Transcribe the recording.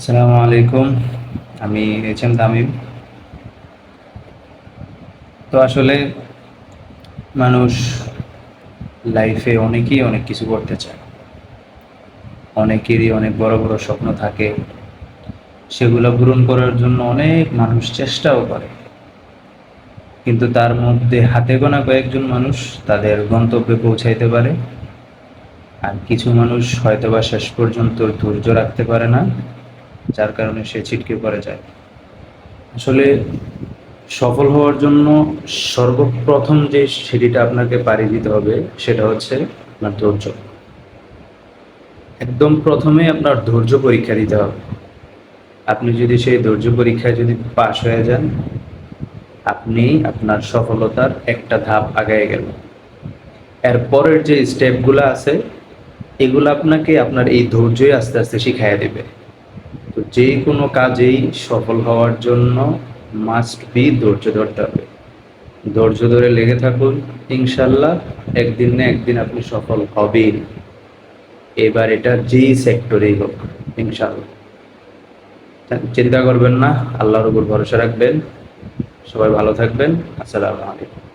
আসসালামু আলাইকুম। আমি এইচ.এম. তামিম। তো আসলে মানুষ লাইফে অনেকেই অনেক কিছু করতে চায়। অনেকেরই অনেক বড় বড় স্বপ্ন থাকে। সেগুলো পূরণ করার জন্য অনেক মানুষ চেষ্টাও করে। কিন্তু তার মধ্যে হাতে গোনা কয়েকজন মানুষ তাদের গন্তব্যে পৌঁছাইতে পারে। আর কিছু মানুষ হয়তোবা শেষ পর্যন্ত ধৈর্য রাখতে পারে না, যার কারণে সে ছিটকে পড়ে যায়। আসলে সফল হওয়ার জন্য সর্বপ্রথম যে সিঁড়িটা আপনাকে পাড়ি দিতে হবে সেটা হচ্ছে আপনার ধৈর্য। একদম প্রথমে আপনার ধৈর্য পরীক্ষা দিতে হবে। আপনি যদি সেই ধৈর্য পরীক্ষায় যদি পাশ হয়ে যান, আপনি আপনার সফলতার একটা ধাপ আগায় গেলেন। এর পরের যে স্টেপগুলো আছে এগুলো আপনাকে আপনার এই ধৈর্যই আস্তে আস্তে শিখাইয়া দেবে। তো যে কোনো কাজেই সফল হওয়ার জন্য মাস্ট বি ধৈর্য ধরতে হবে। ধৈর্য ধরে লেগে থাকুন, ইনশাল্লাহ একদিন না একদিন আপনি সফল হবেন। এবার এটা যেই সেক্টরেই হোক, ইনশাল্লাহ। চিন্তা করবেন না, আল্লাহর উপর ভরসা রাখবেন। সবাই ভালো থাকবেন। আসসালামু আলাইকুম।